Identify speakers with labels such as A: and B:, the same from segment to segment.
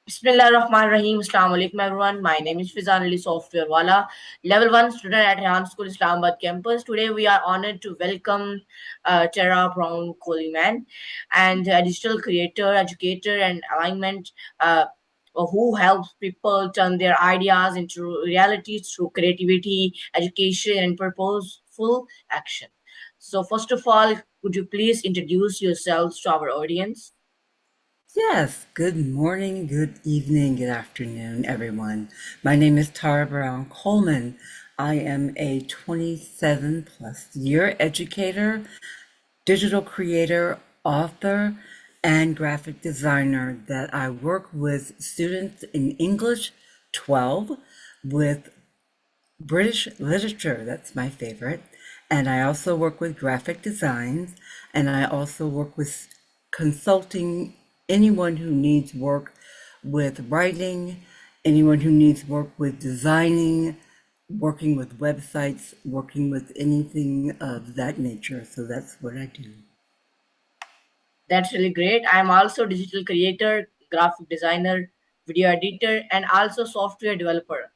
A: Bismillahirrahmanirrahim. Assalamu alaikum everyone. My name is Fizan Ali Software Wala, level 1 student at Rehan School Islamabad campus. Today we are honored to welcome Tara Brown-Coleman and a digital creator, educator and alignment who helps people turn their ideas into reality through creativity, education and purposeful action. So first of all, could you please introduce yourselves to our audience?
B: Yes, good morning, good evening, good afternoon, everyone. My name is Tara Brown-Coleman. I am a 27 plus year educator, digital creator, author, and graphic designer that I work with students in English 12, with British literature, that's my favorite. And I also work with graphic designs, and I also work with consulting anyone who needs work with writing, anyone who needs work with designing, working with websites, working with anything of that nature. So that's what I do.
A: That's really great. I'm also digital creator, graphic designer, video editor, and also software developer.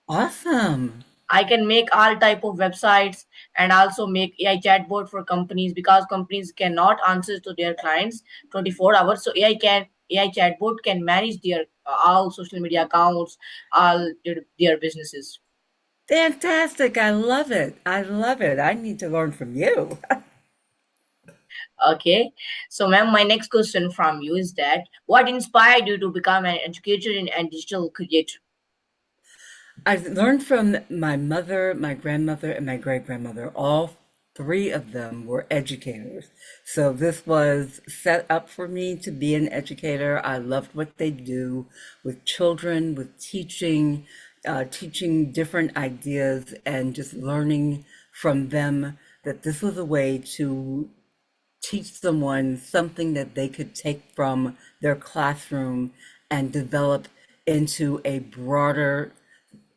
B: Awesome.
A: I can make all type of websites and also make AI chatbot for companies because companies cannot answer to their clients 24 hours. So AI chatbot can manage their all social media accounts, all their businesses.
B: Fantastic. I love it. I love it. I need to learn from you.
A: Okay. So ma'am, my next question from you is that what inspired you to become an educator and digital creator?
B: I've learned from my mother, my grandmother, and my great grandmother. All three of them were educators. So this was set up for me to be an educator. I loved what they do with children, with teaching, teaching different ideas, and just learning from them that this was a way to teach someone something that they could take from their classroom and develop into a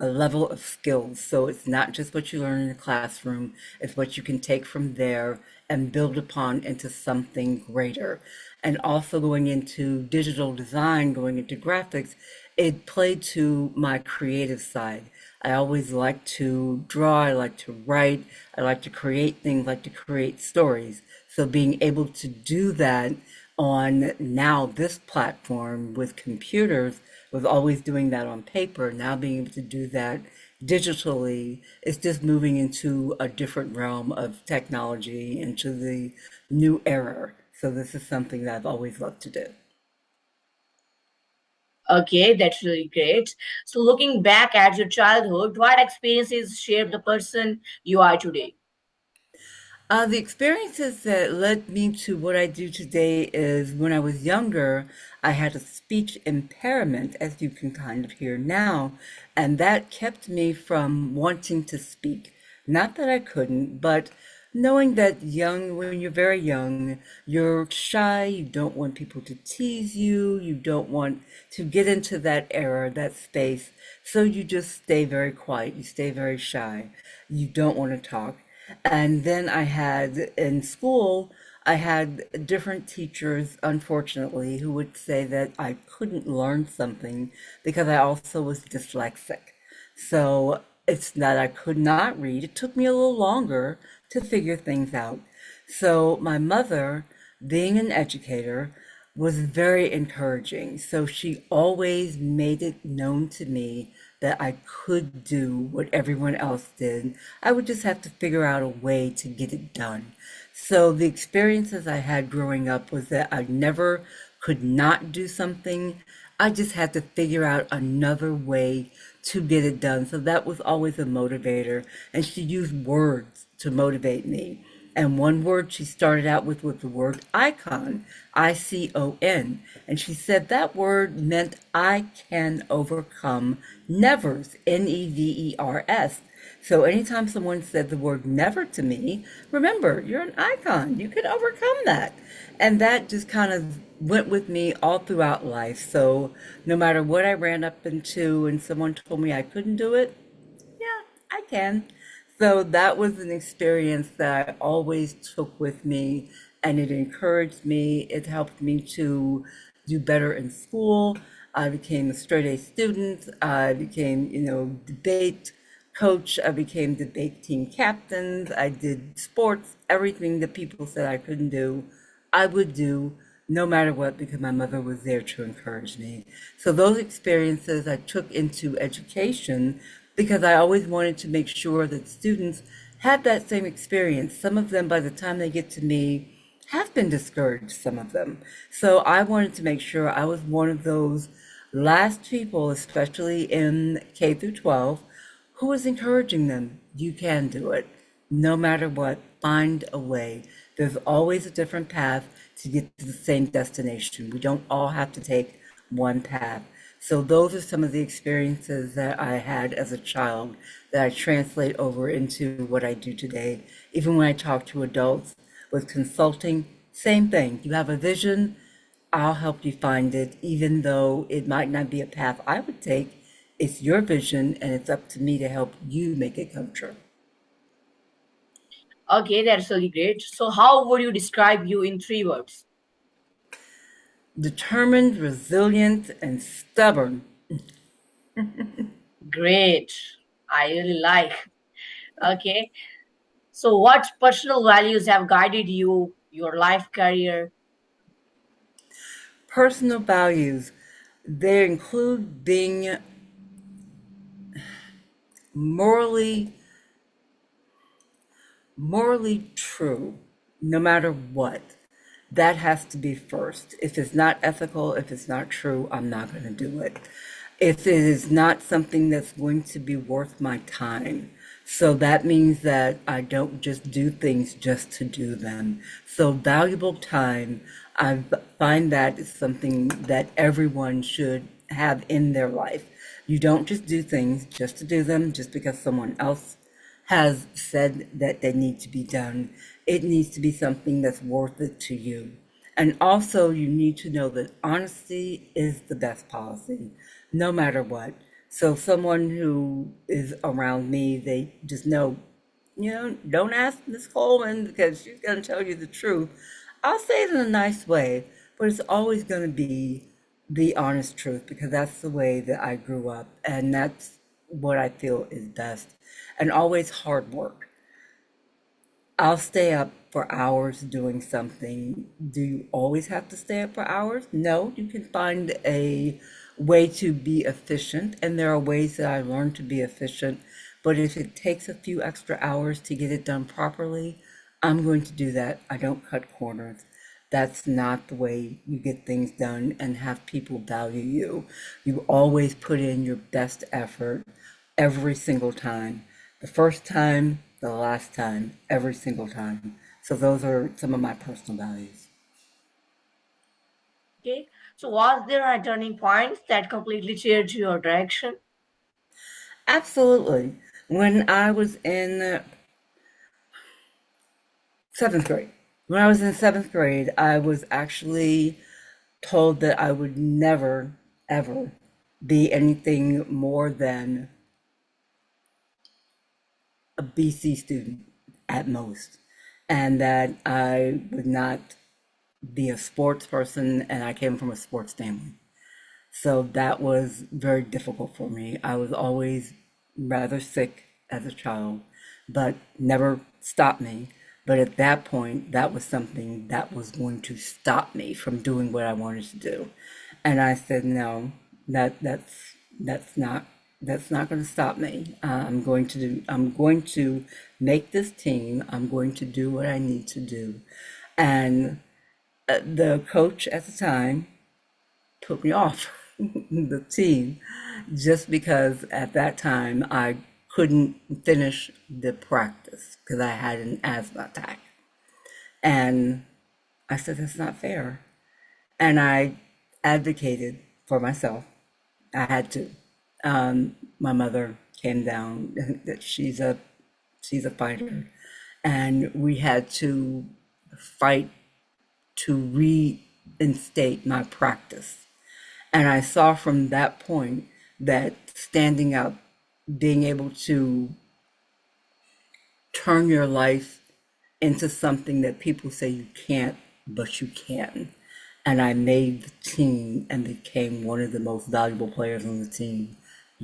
B: level of skills. So it's not just what you learn in the classroom, it's what you can take from there and build upon into something greater. And also going into digital design, going into graphics, it played to my creative side. I always like to draw, I like to write, I like to create things, like to create stories. So being able to do that on now this platform with computers was always doing that on paper. Now being able to do that digitally, it's just moving into a different realm of technology, into the new era. So this is something that I've always loved to do.
A: Okay, that's really great. So, looking back at your childhood, what experiences shaped the person you are today?
B: The experiences that led me to what I do today is when I was younger, I had a speech impairment, as you can kind of hear now, and that kept me from wanting to speak. Not that I couldn't, but knowing that when you're very young, you're shy, you don't want people to tease you, you don't want to get into that era, that space, so you just stay very quiet, you stay very shy, you don't want to talk. And then I had in school, I had different teachers, unfortunately, who would say that I couldn't learn something because I also was dyslexic. So it's not I could not read. It took me a little longer to figure things out. So my mother, being an educator, was very encouraging. So she always made it known to me that I could do what everyone else did. I would just have to figure out a way to get it done. So the experiences I had growing up was that I never could not do something. I just had to figure out another way to get it done. So that was always a motivator. And she used words to motivate me. And one word she started out with the word icon, ICON. And she said that word meant I can overcome nevers, NEVERS. So anytime someone said the word never to me, remember, you're an icon. You can overcome that. And that just kind of went with me all throughout life. So no matter what I ran up into and someone told me I couldn't do it, yeah, I can. So that was an experience that I always took with me, and it encouraged me. It helped me to do better in school. I became a straight A student. I became, debate coach. I became debate team captain. I did sports, everything that people said I couldn't do, I would do no matter what because my mother was there to encourage me. So those experiences I took into education because I always wanted to make sure that students had that same experience. Some of them, by the time they get to me, have been discouraged, some of them. So I wanted to make sure I was one of those last people, especially in K through 12, who was encouraging them. You can do it. No matter what, find a way. There's always a different path to get to the same destination. We don't all have to take one path. So those are some of the experiences that I had as a child that I translate over into what I do today. Even when I talk to adults with consulting, same thing. You have a vision, I'll help you find it, even though it might not be a path I would take. It's your vision, and it's up to me to help you make it come true.
A: Okay, that's really great. So, how would you describe you in 3 words?
B: Determined, resilient, and stubborn.
A: Great. I really like. Okay. So, what personal values have guided you, your life career?
B: Personal values, they include being morally morally true, no matter what. That has to be first. If it's not ethical, if it's not true, I'm not going to do it. If it is not something that's going to be worth my time, so that means that I don't just do things just to do them. So valuable time, I find that is something that everyone should have in their life. You don't just do things just to do them, just because someone else has said that they need to be done. It needs to be something that's worth it to you. And also, you need to know that honesty is the best policy, no matter what. So, someone who is around me, they just know, don't ask Miss Coleman because she's going to tell you the truth. I'll say it in a nice way, but it's always going to be the honest truth because that's the way that I grew up, and that's what I feel is best. And always hard work. I'll stay up for hours doing something. Do you always have to stay up for hours? No, you can find a way to be efficient, and there are ways that I learned to be efficient. But if it takes a few extra hours to get it done properly, I'm going to do that. I don't cut corners. That's not the way you get things done and have people value you. You always put in your best effort every single time. The first time, the last time, every single time. So those are some of my personal values.
A: Okay. So, was there a turning point that completely changed your direction?
B: Absolutely. When I was in seventh grade, I was actually told that I would never, ever be anything more than a BC student at most, and that I would not be a sports person, and I came from a sports family. So that was very difficult for me. I was always rather sick as a child, but never stopped me. But at that point, that was something that was going to stop me from doing what I wanted to do. And I said, no, that's not that's not going to stop me. I'm going to make this team. I'm going to do what I need to do. And the coach at the time took me off the team just because at that time I couldn't finish the practice because I had an asthma attack. And I said, that's not fair. And I advocated for myself. I had to. My mother came down, that she's a fighter, and we had to fight to reinstate my practice. And I saw from that point that standing up, being able to turn your life into something that people say you can't, but you can. and I made the team and became one of the most valuable players on the team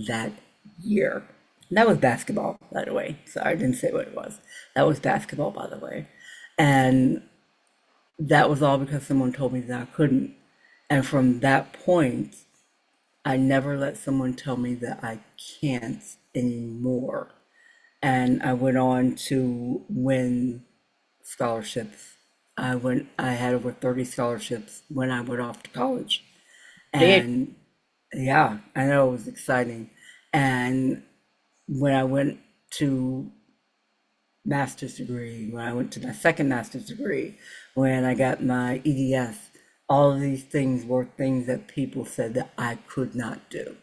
B: that year. And that was basketball, by the way. Sorry, I didn't say what it was. That was basketball, by the way. And that was all because someone told me that I couldn't. And from that point, I never let someone tell me that I can't anymore. And I went on to win scholarships. I had over 30 scholarships when I went off to college.
A: Great.
B: And yeah, I know it was exciting. And when I went to master's degree, when I went to my second master's degree, when I got my EDS, all of these things were things that people said that I could not do,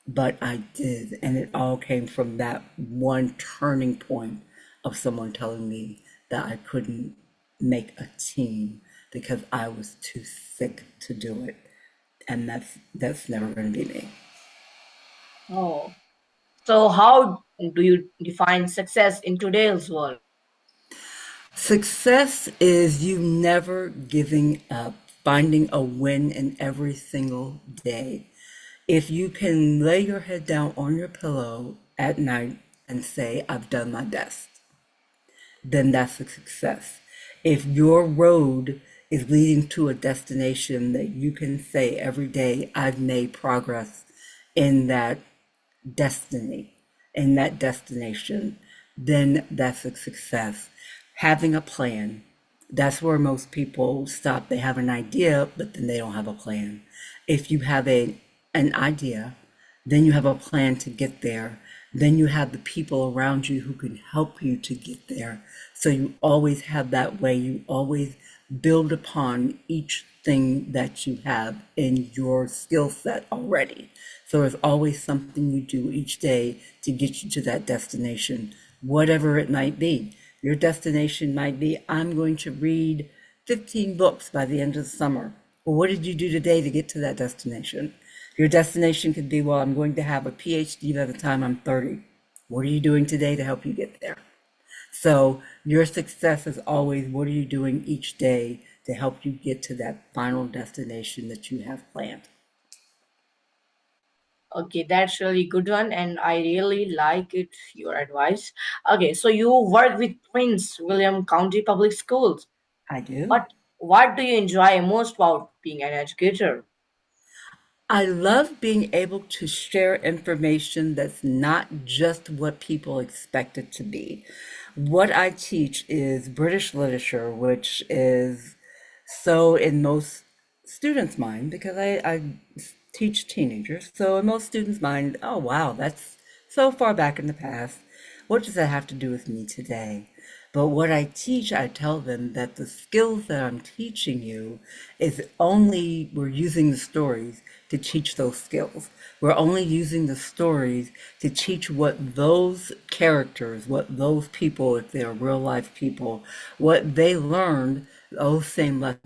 B: but I did. And it all came from that one turning point of someone telling me that I couldn't make a team because I was too sick to do it. And that's never going to be me.
A: Oh, so how do you define success in today's world?
B: Success is you never giving up, finding a win in every single day. If you can lay your head down on your pillow at night and say, I've done my best, then that's a success. If your road is leading to a destination that you can say every day, I've made progress in that destiny, in that destination, then that's a success. Having a plan, that's where most people stop. They have an idea, but then they don't have a plan. If you have an idea, then you have a plan to get there. Then you have the people around you who can help you to get there. So you always have that way. You always build upon each thing that you have in your skill set already. So there's always something you do each day to get you to that destination, whatever it might be. Your destination might be, I'm going to read 15 books by the end of the summer. Well, what did you do today to get to that destination? Your destination could be, well, I'm going to have a PhD by the time I'm 30. What are you doing today to help you get there? So your success is always, what are you doing each day to help you get to that final destination that you have planned?
A: Okay, that's really good one, and I really like it. Your advice. Okay, so you work with Prince William County Public Schools.
B: I do.
A: What do you enjoy most about being an educator?
B: I love being able to share information that's not just what people expect it to be. What I teach is British literature, which is so in most students' mind, because I teach teenagers, so in most students' mind, oh wow, that's so far back in the past. What does that have to do with me today? But what I teach, I tell them that the skills that I'm teaching you is only we're using the stories to teach those skills. We're only using the stories to teach what those characters, what those people, if they're real life people, what they learned, those same lessons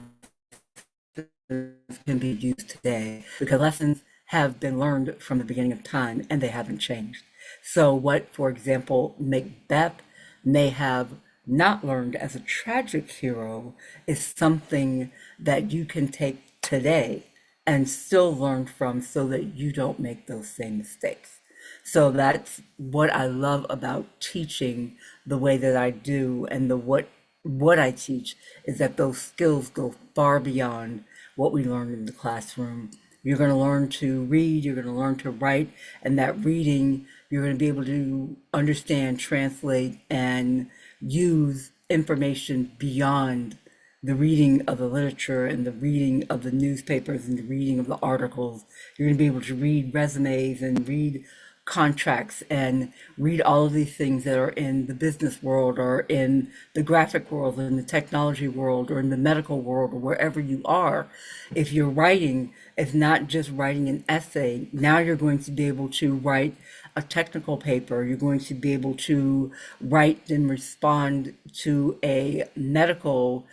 B: can be used today because lessons have been learned from the beginning of time and they haven't changed. So, what, for example, Macbeth may have not learned as a tragic hero is something that you can take today and still learn from so that you don't make those same mistakes. So that's what I love about teaching the way that I do and the what I teach is that those skills go far beyond what we learn in the classroom. You're going to learn to read, you're going to learn to write, and that reading, you're going to be able to understand, translate, and use information beyond the reading of the literature and the reading of the newspapers and the reading of the articles. You're going to be able to read resumes and read contracts and read all of these things that are in the business world or in the graphic world or in the technology world or in the medical world or wherever you are. If you're writing, it's not just writing an essay. Now you're going to be able to write a technical paper. You're going to be able to write and respond to a medical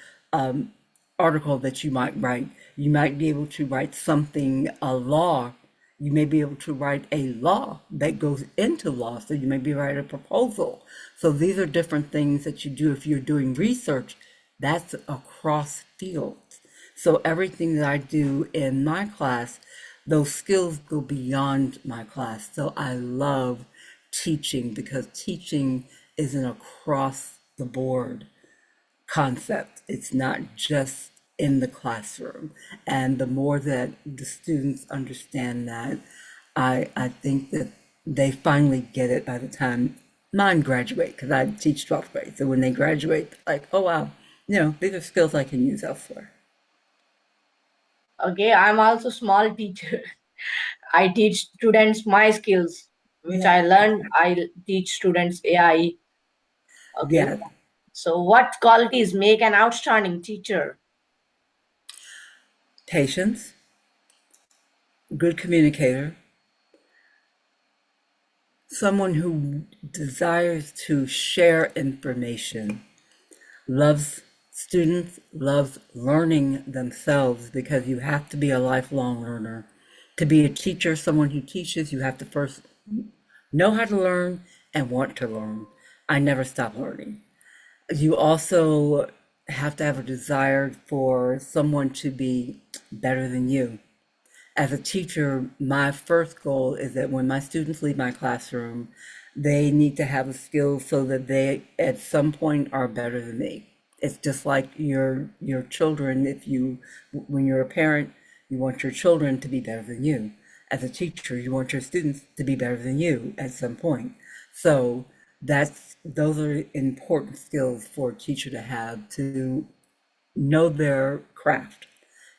B: article that you might write. You might be able to write something, a law. You may be able to write a law that goes into law. So you may be write a proposal. So these are different things that you do if you're doing research. That's across fields. So everything that I do in my class, those skills go beyond my class. So I love teaching because teaching is an across the board concept. It's not just in the classroom. And the more that the students understand that, I think that they finally get it by the time mine graduate, because I teach 12th grade. So when they graduate, like, oh wow, these are skills I can use elsewhere.
A: Okay, I'm also small teacher. I teach students my skills, which
B: Yeah.
A: I learned. I teach students AI. Okay,
B: Yeah.
A: so what qualities make an outstanding teacher?
B: Patience, good communicator, someone who desires to share information, loves students, loves learning themselves because you have to be a lifelong learner. To be a teacher, someone who teaches, you have to first know how to learn and want to learn. I never stop learning. You also have to have a desire for someone to be better than you. As a teacher, my first goal is that when my students leave my classroom, they need to have a skill so that they at some point are better than me. It's just like your children. If you, when you're a parent, you want your children to be better than you. As a teacher, you want your students to be better than you at some point. So those are important skills for a teacher to have, to know their craft.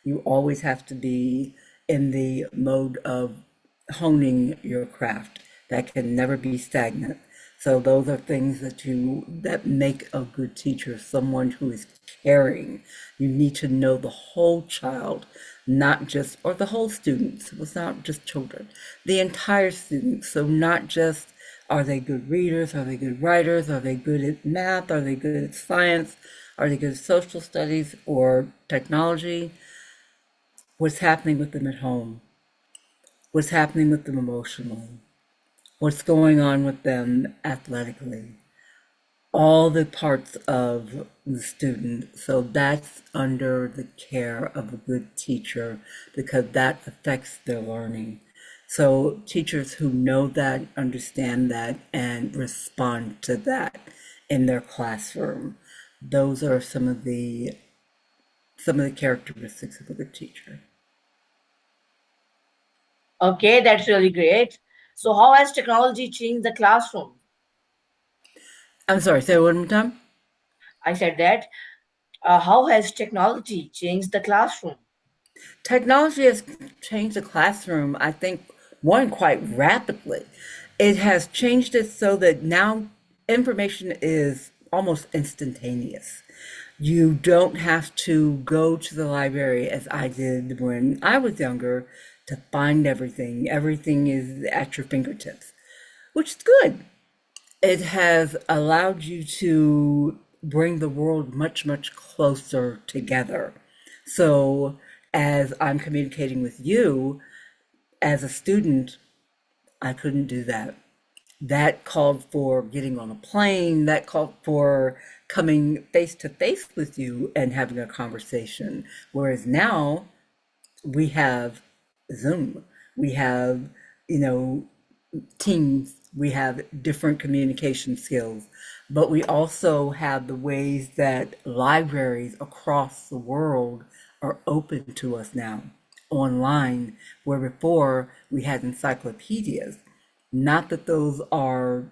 B: You always have to be in the mode of honing your craft. That can never be stagnant. So those are things that make a good teacher, someone who is caring. You need to know the whole child, not just, or the whole student. So it's not just children, the entire student. So not just, are they good readers? Are they good writers? Are they good at math? Are they good at science? Are they good at social studies or technology? What's happening with them at home? What's happening with them emotionally? What's going on with them athletically? All the parts of the student. So that's under the care of a good teacher because that affects their learning. So teachers who know that, understand that, and respond to that in their classroom, those are some of the characteristics of a good teacher.
A: Okay, that's really great. So, how has technology changed the classroom?
B: I'm sorry, say it one more time.
A: I said that. How has technology changed the classroom?
B: Technology has changed the classroom, I think, one, quite rapidly. It has changed it so that now information is almost instantaneous. You don't have to go to the library as I did when I was younger to find everything. Everything is at your fingertips, which is good. It has allowed you to bring the world much, much closer together. So, as I'm communicating with you as a student, I couldn't do that. That called for getting on a plane, that called for coming face to face with you and having a conversation. Whereas now we have Zoom, we have, you know, teams, we have different communication skills, but we also have the ways that libraries across the world are open to us now online, where before we had encyclopedias. Not that those are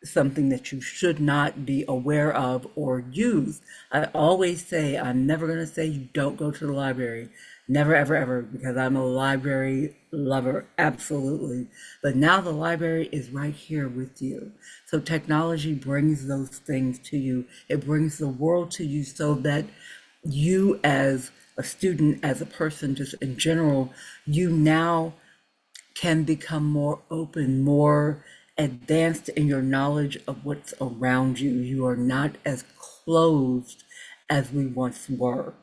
B: something that you should not be aware of or use. I always say, I'm never going to say you don't go to the library. Never, ever, ever, because I'm a library lover, absolutely. But now the library is right here with you. So technology brings those things to you. It brings the world to you so that you, as a student, as a person, just in general, you now can become more open, more advanced in your knowledge of what's around you. You are not as closed as we once were.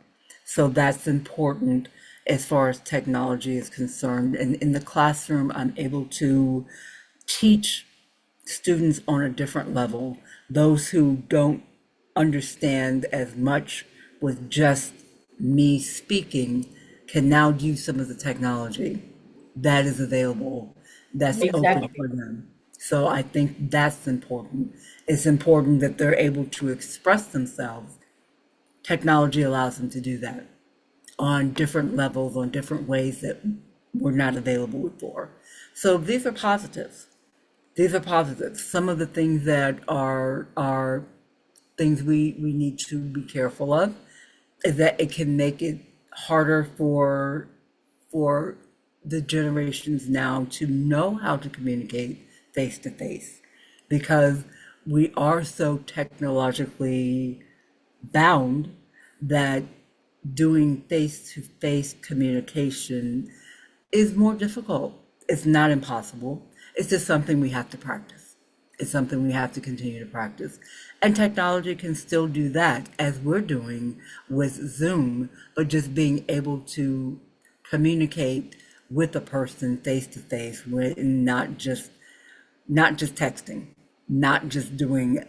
B: So that's important as far as technology is concerned. And in the classroom, I'm able to teach students on a different level, those who don't understand as much with just me speaking can now use some of the technology that is available, that's open
A: Exactly.
B: for them. So I think that's important. It's important that they're able to express themselves. Technology allows them to do that on different levels, on different ways that were not available before. So these are positives. These are positives. Some of the things that are things we need to be careful of is that it can make it harder for the generations now to know how to communicate face to face because we are so technologically bound that doing face to face communication is more difficult. It's not impossible. It's just something we have to practice. It's something we have to continue to practice. And technology can still do that as we're doing with Zoom, but just being able to communicate with a person face to face, not just texting, not just doing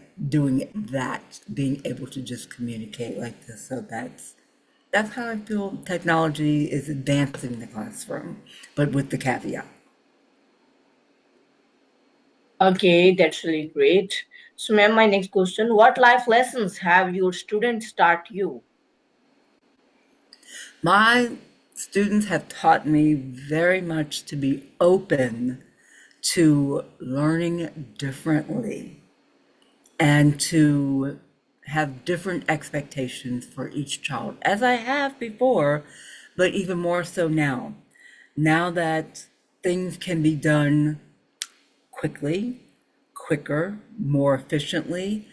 B: that, being able to just communicate like this. So that's how I feel technology is advancing the classroom, but with the caveat.
A: Okay, that's really great. So, ma'am, my next question: what life lessons have your students taught you?
B: My students have taught me very much to be open to learning differently and to have different expectations for each child, as I have before, but even more so now. Now that things can be done quickly, quicker, more efficiently,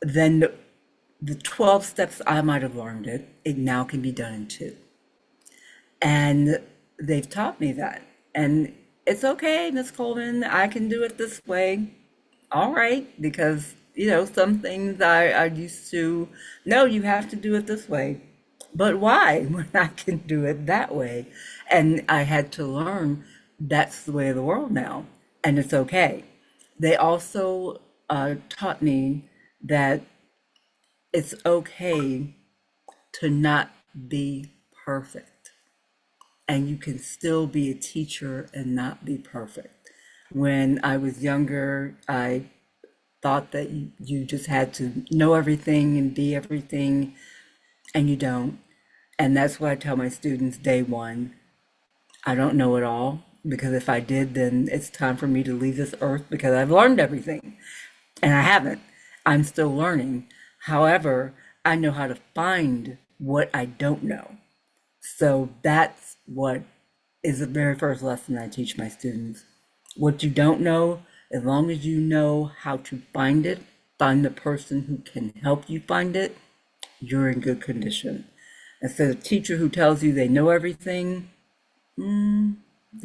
B: then the 12 steps I might have learned it now can be done in two. And they've taught me that. And it's okay, Miss Coleman, I can do it this way. All right, because, some things I used to, no, you have to do it this way. But why when I can do it that way? And I had to learn that's the way of the world now, and it's okay. They also taught me that it's okay to not be perfect, and you can still be a teacher and not be perfect. When I was younger, I thought that you just had to know everything and be everything, and you don't. And that's what I tell my students day one. I don't know it all because if I did, then it's time for me to leave this earth because I've learned everything. And I haven't. I'm still learning. However, I know how to find what I don't know. So that's what is the very first lesson I teach my students. What you don't know, as long as you know how to find it, find the person who can help you find it, you're in good condition. Instead of a teacher who tells you they know everything,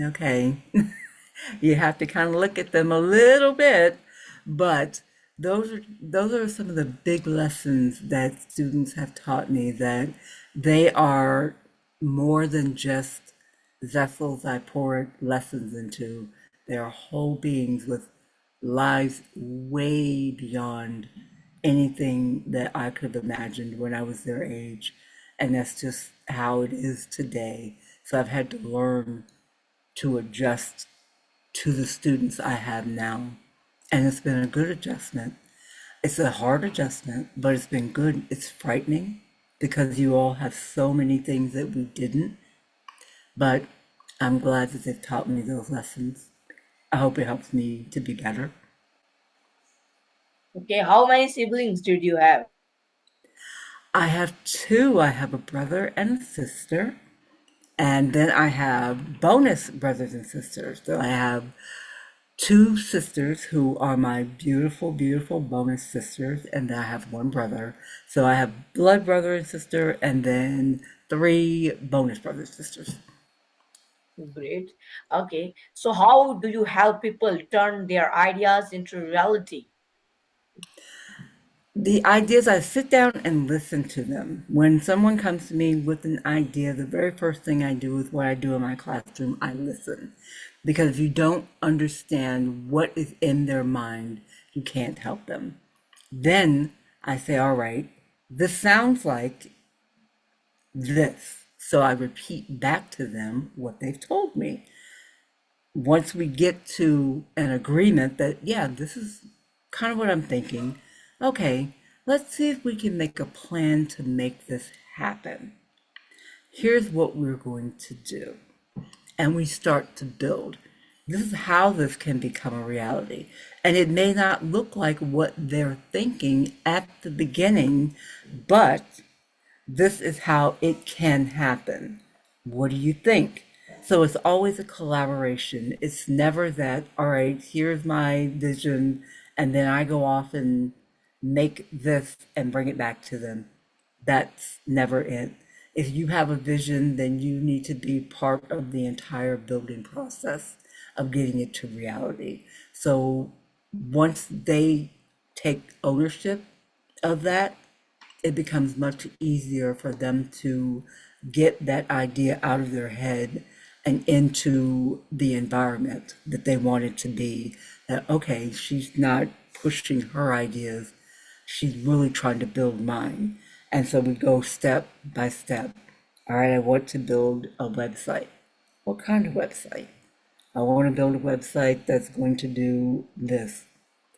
B: okay, you have to kind of look at them a little bit, but those are some of the big lessons that students have taught me, that they are more than just vessels I pour lessons into. They are whole beings with lives way beyond anything that I could have imagined when I was their age. And that's just how it is today. So I've had to learn to adjust to the students I have now. And it's been a good adjustment. It's a hard adjustment, but it's been good. It's frightening because you all have so many things that we didn't. But I'm glad that they've taught me those lessons. I hope it helps me to be better.
A: Okay, how many siblings did you have?
B: I have two. I have a brother and a sister. And then I have bonus brothers and sisters. So I have two sisters who are my beautiful, beautiful bonus sisters, and then I have one brother. So I have blood brother and sister, and then three bonus brothers sisters.
A: Great. Okay, so how do you help people turn their ideas into reality?
B: The ideas, I sit down and listen to them. When someone comes to me with an idea, the very first thing I do is what I do in my classroom, I listen. Because if you don't understand what is in their mind, you can't help them. Then I say, all right, this sounds like this. So I repeat back to them what they've told me. Once we get to an agreement that, yeah, this is kind of what I'm thinking, okay, let's see if we can make a plan to make this happen. Here's what we're going to do. And we start to build. This is how this can become a reality. And it may not look like what they're thinking at the beginning, but this is how it can happen. What do you think? So it's always a collaboration. It's never that, all right, here's my vision, and then I go off and make this and bring it back to them. That's never it. If you have a vision, then you need to be part of the entire building process of getting it to reality. So once they take ownership of that, it becomes much easier for them to get that idea out of their head and into the environment that they want it to be. That, okay, she's not pushing her ideas, she's really trying to build mine. And so we go step by step. All right, I want to build a website. What kind of website? I want to build a website that's going to do this.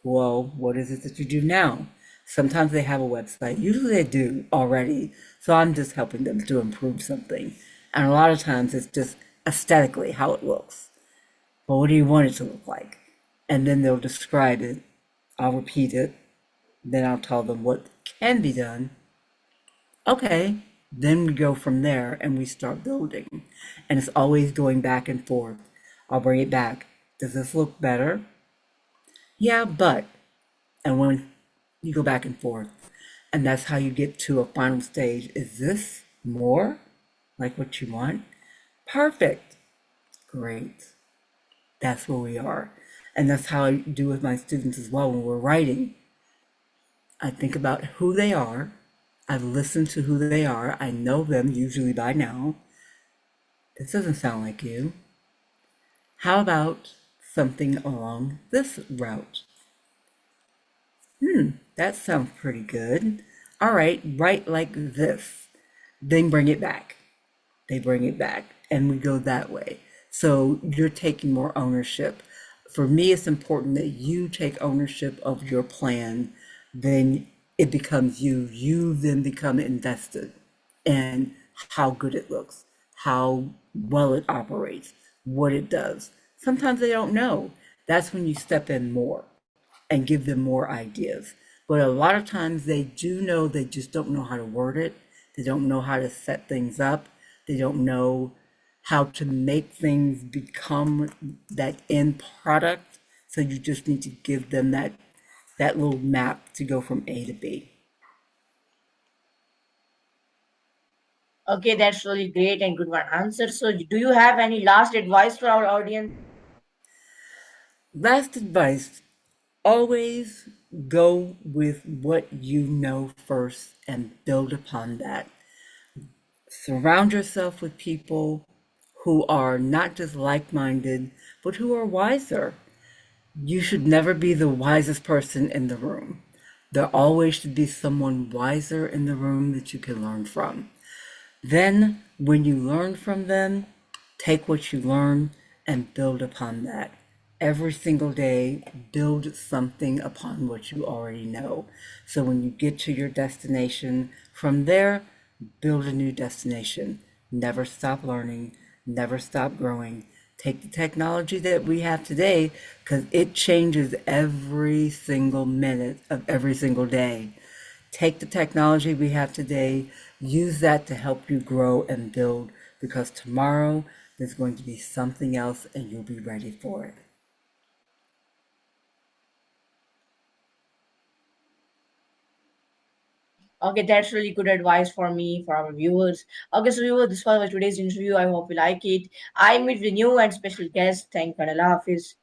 B: Well, what is it that you do now? Sometimes they have a website. Usually they do already. So I'm just helping them to improve something. And a lot of times it's just aesthetically how it looks. But what do you want it to look like? And then they'll describe it. I'll repeat it. Then I'll tell them what can be done. Okay. Then we go from there and we start building. And it's always going back and forth. I'll bring it back. Does this look better? Yeah, but. And when you go back and forth, and that's how you get to a final stage. Is this more like what you want? Perfect. Great. That's where we are. And that's how I do with my students as well when we're writing. I think about who they are. I've listened to who they are. I know them usually by now. This doesn't sound like you. How about something along this route? That sounds pretty good. All right, write like this. Then bring it back. They bring it back, and we go that way. So you're taking more ownership. For me, it's important that you take ownership of your plan. Then it becomes you. You then become invested in how good it looks, how well it operates, what it does. Sometimes they don't know. That's when you step in more and give them more ideas. But a lot of times they do know, they just don't know how to word it. They don't know how to set things up. They don't know how to make things become that end product. So you just need to give them that little map to go from A to B.
A: Okay, that's really great and good one answer. So, do you have any last advice for our audience?
B: Last advice, always go with what you know first and build upon that. Surround yourself with people who are not just like minded, but who are wiser. You should never be the wisest person in the room. There always should be someone wiser in the room that you can learn from. Then, when you learn from them, take what you learn and build upon that. Every single day, build something upon what you already know. So when you get to your destination, from there, build a new destination. Never stop learning, never stop growing. Take the technology that we have today because it changes every single minute of every single day. Take the technology we have today, use that to help you grow and build because tomorrow there's going to be something else and you'll be ready for it.
A: Okay, that's really good advice for me, for our viewers. Okay, so viewers, this was today's interview. I hope you like it. I meet with new and special guest. Thank you, and Allah Hafiz.